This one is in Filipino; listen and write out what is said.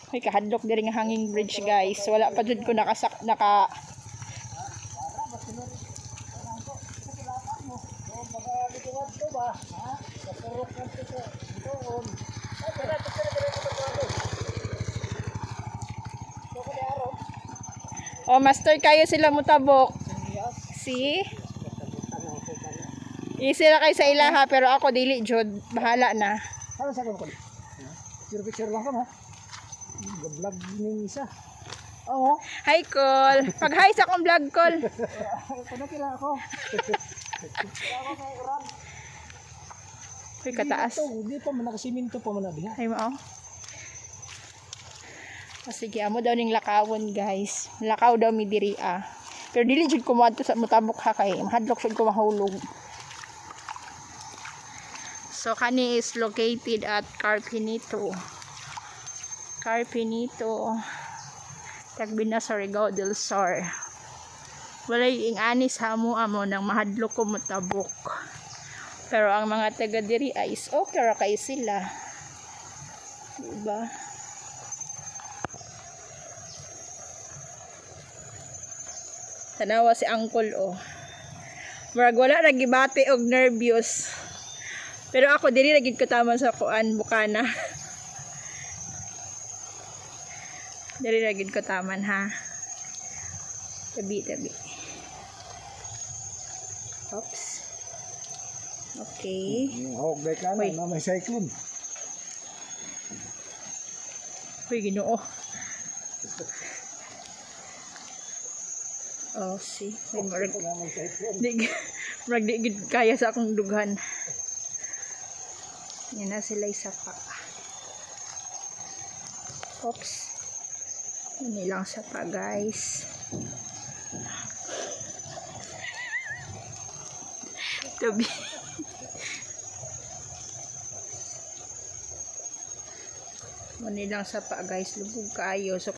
Ay, kahadlok diri nga hanging bridge, guys. Wala pa jud ko naka Oh, master kayo sila mutabok. See? Easy na kayo sa ilaha, pero ako dili jud, bahala na. Ano sa ko? Picture lang ko ha. Vlog ning isa. Oo. Hi, call. Pag-hi sa akong vlog, call. Panakila ako. Uy, kataas. Hindi pa man nakasiminto pa man na diha. Ay, mao. O, sige, amo daw ning lakawon, guys. Lakaw daw mi diri ah. Pero dili jud ko moadto sa mutabok ha kay mahadlok jud ko mahulog. So kani is located at Carpinito. Tagbina sa Surigao del Sur. Walay ing anis hamo nang mahadlok ko mutabok. Pero ang mga taga diri ay is okay ra kay sila. Diba? Tanawa si Uncle oh. Murag wala ra gibati og nervyos. Pero ako diri ra gid ko tama sa kuan bukana. Diri ra gid ko taman ha. Tabi. Oops. Okay. Hawak bay ka na may cyclone. Uy, Ginoo. Oh, see. Ay, marag di gid kaya sa akong dughan. Yan na sila isa pa. Oops. Yan lang sa pa, guys. Tabi. Yan lang sa pa, guys. Lubog kayo. So